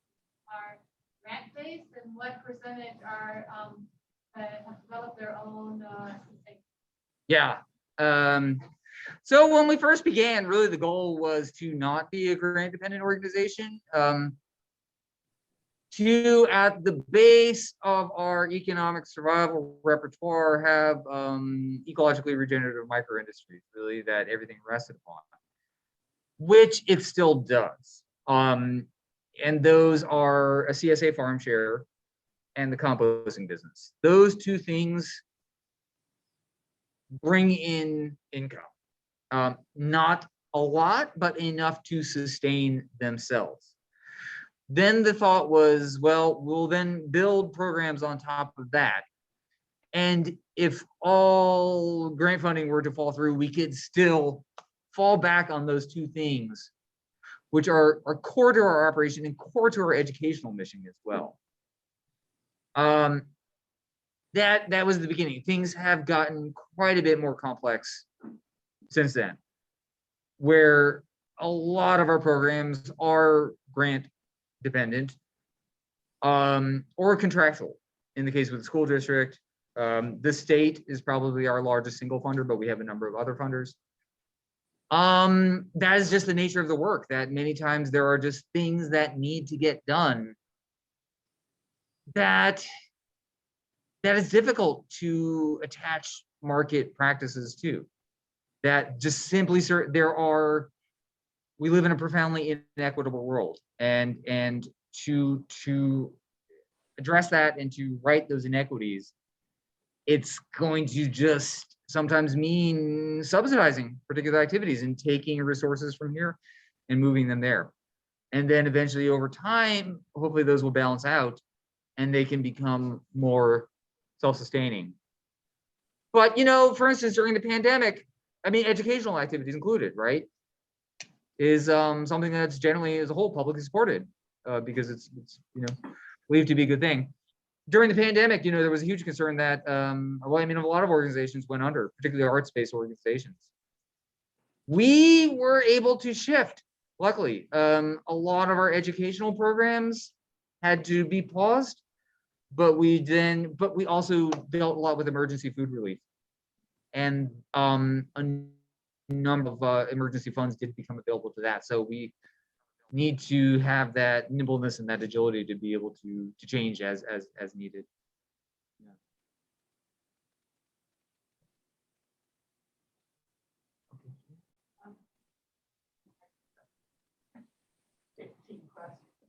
are grant-based, and what percentage are have developed their own thing? Yeah. So when we first began, really the goal was to not be a grant-dependent organization. To, at the base of our economic survival repertoire, have ecologically regenerative micro-industries, really, that everything rested upon, which it still does. And those are a CSA farm share and the composting business. Those two things bring in income. Not a lot, but enough to sustain themselves. Then the thought was, well, we'll then build programs on top of that. And if all grant funding were to fall through, we could still fall back on those two things, which are core to our operation and core to our educational mission as well. That was the beginning. Things have gotten quite a bit more complex since then, where a lot of our programs are grant dependent or contractual. In the case with the school district, the state is probably our largest single funder, but we have a number of other funders. That is just the nature of the work, that many times there are just things that need to get done that is difficult to attach market practices to. That just simply, we live in a profoundly inequitable world, and to address that and to right those inequities, it's going to just sometimes mean subsidizing particular activities and taking resources from here and moving them there. And then eventually over time, hopefully those will balance out and they can become more self-sustaining. But, you know, for instance, during the pandemic, I mean, educational activities included, right, is something that's generally as a whole publicly supported because it's you know, believed to be a good thing. During the pandemic, you know, there was a huge concern that, well, I mean, a lot of organizations went under, particularly arts-based organizations. We were able to shift, luckily. A lot of our educational programs had to be paused, but we also dealt a lot with emergency food relief. And a number of emergency funds did become available to that. So we need to have that nimbleness and that agility to be able to change as needed.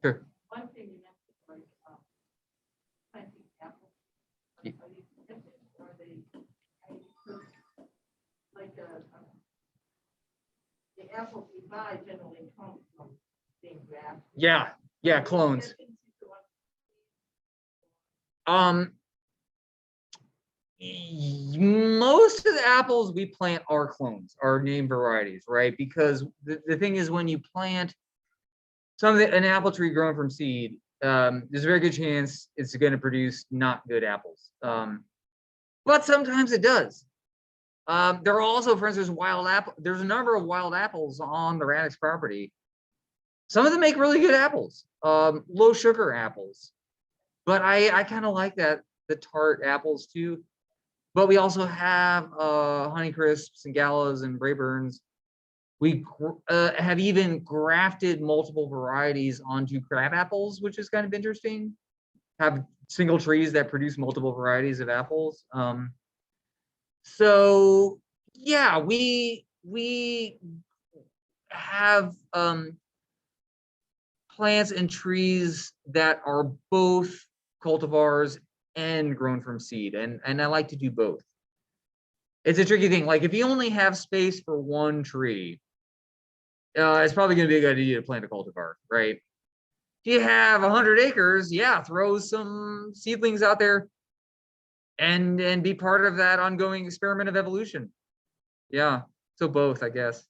Sure. One thing you mentioned was planting apples. Yeah. Are you planting or are they like the apples you buy generally come from being grafted? Yeah, clones. Most of the apples we plant are clones, are named varieties, right? Because the thing is, when you plant an apple tree grown from seed, there's a very good chance it's going to produce not good apples. But sometimes it does. There are also, for instance, there's a number of wild apples on the Radix property. Some of them make really good apples, low sugar apples. But I kind of like the tart apples too. But we also have Honeycrisps and Gallows and Brayburns. We have even grafted multiple varieties onto crab apples, which is kind of interesting. Have single trees that produce multiple varieties of apples. So yeah, we have plants and trees that are both cultivars and grown from seed, and I like to do both. It's a tricky thing. Like if you only have space for one tree, it's probably going to be a good idea to plant a cultivar, right? If you have 100 acres, yeah, throw some seedlings out there and be part of that ongoing experiment of evolution. Yeah, so both, I guess.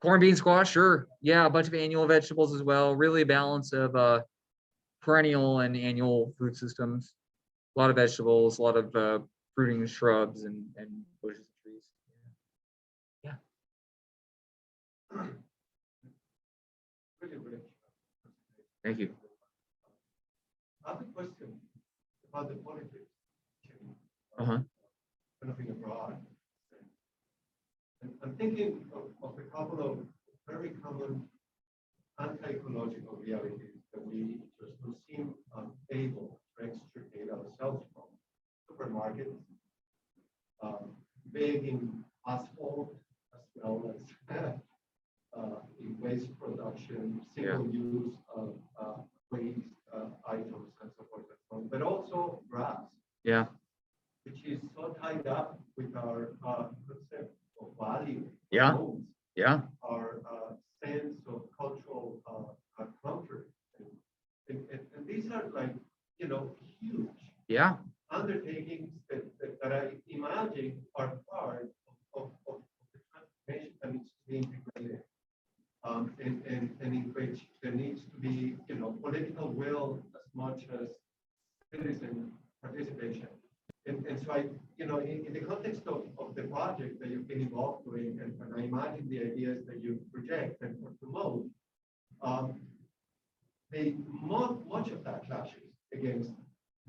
Corn, bean, squash, sure. Yeah, a bunch of annual vegetables as well. Really a balance of perennial and annual food systems. A lot of vegetables, a lot of fruiting shrubs and bushes and trees. Yeah. Thank you. I have a question about the politics. Uh-huh. Developing abroad. And I'm thinking of a couple of very common anti-ecological realities that we just don't seem able to extricate ourselves from. Supermarkets, begging asphalt, as well as in waste production, single use of waste items and so forth and so on, but also grass. Yeah. Which is so tied up with our concept of value. Yeah. Homes, Yeah. our sense of cultural comfort. And these are like, you know, huge undertakings that I imagine are part of the transformation that needs to be integrated. And in which there needs to be, you know, political will as much as citizen participation. And so I, you know, in the context of the project that you've been involved with, and I imagine the ideas that you project and promote, much of that clashes against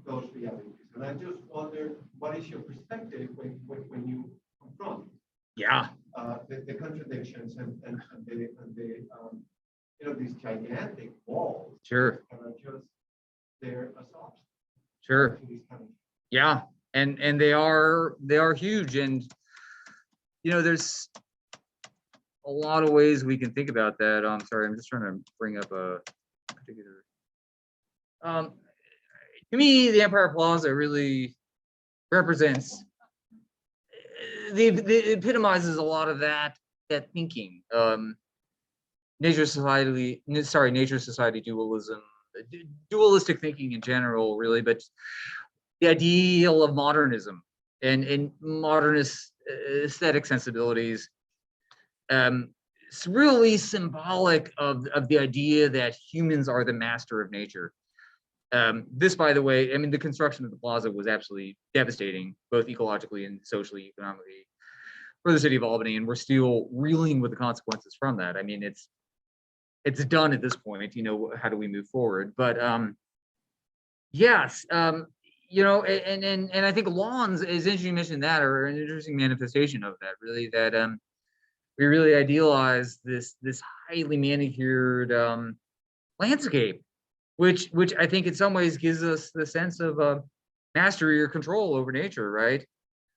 those realities. And I just wonder, what is your perspective when you confront Yeah, the contradictions and the you know, these gigantic walls sure, that are just there as obstacles sure. to these kind of. Yeah, and they are huge, and you know, there's a lot of ways we can think about that. I'm sorry, I'm just trying to bring up a particular. To me, the Empire Plaza really represents the epitomizes a lot of that thinking. Nature society dualism, dualistic thinking in general, really, but the ideal of modernism and modernist aesthetic sensibilities. It's really symbolic of the idea that humans are the master of nature. This, by the way, I mean, the construction of the plaza was absolutely devastating, both ecologically and socially, economically, for the city of Albany, and we're still reeling with the consequences from that. I mean, it's done at this point. You know, how do we move forward? But yes, you know, and I think lawns, as you mentioned, that are an interesting manifestation of that. Really, that we really idealize this highly manicured landscape, which I think in some ways gives us the sense of mastery or control over nature, right?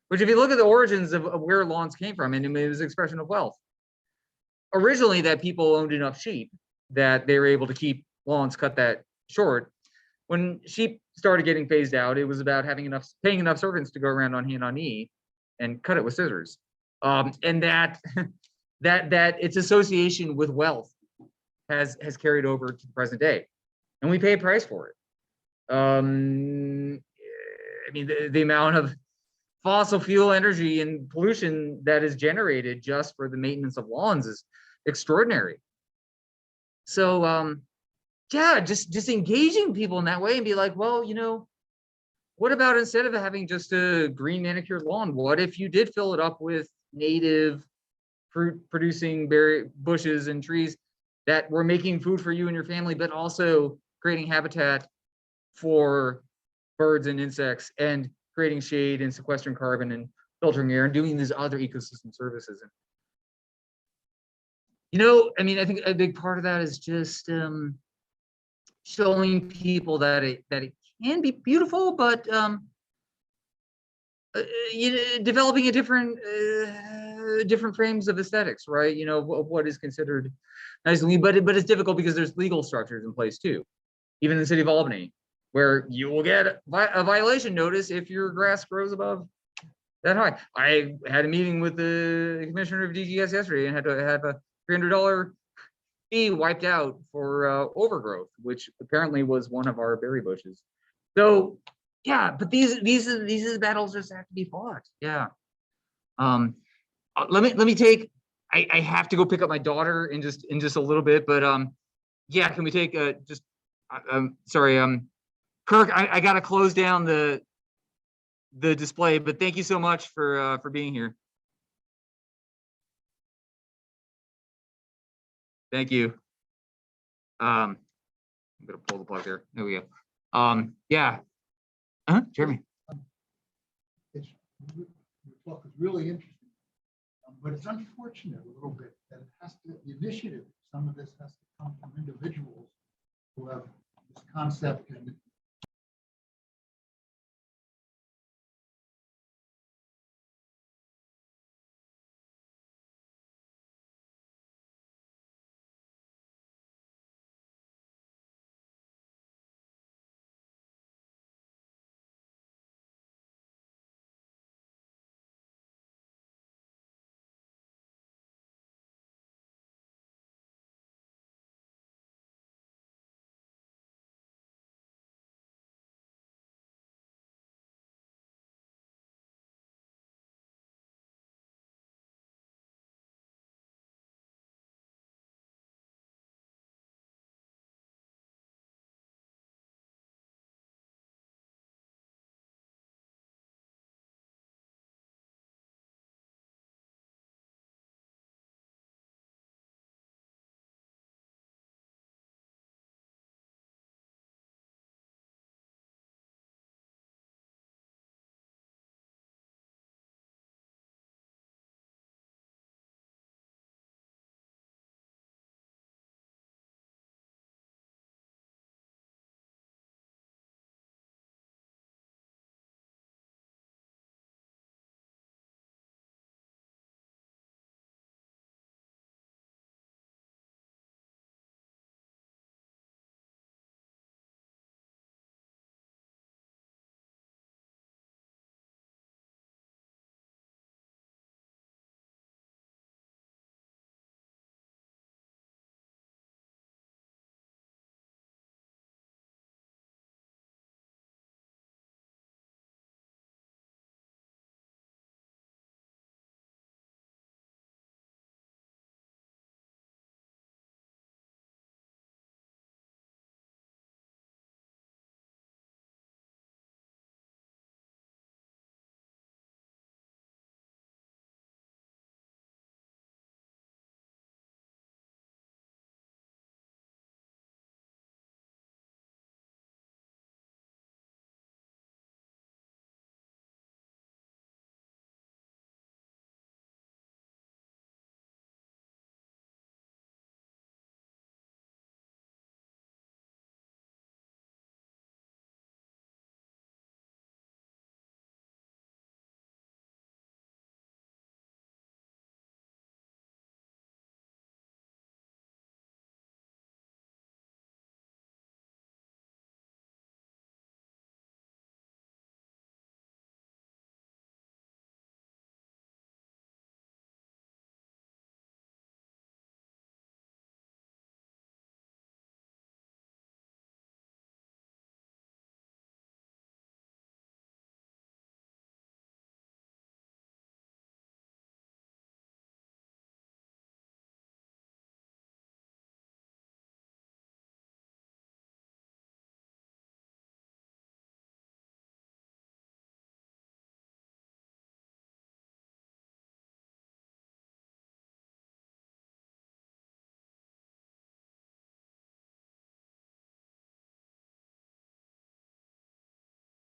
Which, if you look at the origins of where lawns came from, and it was an expression of wealth. Originally, that people owned enough sheep that they were able to keep lawns cut that short. When sheep started getting phased out, it was about paying enough servants to go around on hand on knee and cut it with scissors. And that its association with wealth has carried over to the present day, and we pay a price for it. I mean, the amount of fossil fuel energy and pollution that is generated just for the maintenance of lawns is extraordinary. So yeah, just engaging people in that way and be like, well, you know, what about instead of having just a green manicured lawn, what if you did fill it up with native fruit producing berry bushes and trees that were making food for you and your family, but also creating habitat for birds and insects, and creating shade and sequestering carbon and filtering air and doing these other ecosystem services. And you know, I mean, I think a big part of that is just showing people that it can be beautiful, but you know, developing a different frames of aesthetics, right? You know, what is considered nice, but it's difficult because there's legal structures in place too, even in the city of Albany, where you will get a violation notice if your grass grows above that high. I had a meeting with the commissioner of DGS yesterday and had to have a $300 fee wiped out for overgrowth, which apparently was one of our berry bushes. So yeah, but these are the battles just have to be fought. Yeah. Let me take. I have to go pick up my daughter in just a little bit, but yeah, can we take just sorry, Kirk, I gotta close down the display, but thank you so much for being here. Thank you. I'm gonna pull the plug there. There we go. Yeah. Jeremy. Your talk is really interesting, but it's unfortunate a little bit that it has to, the initiative, some of this has to come from individuals who have this concept and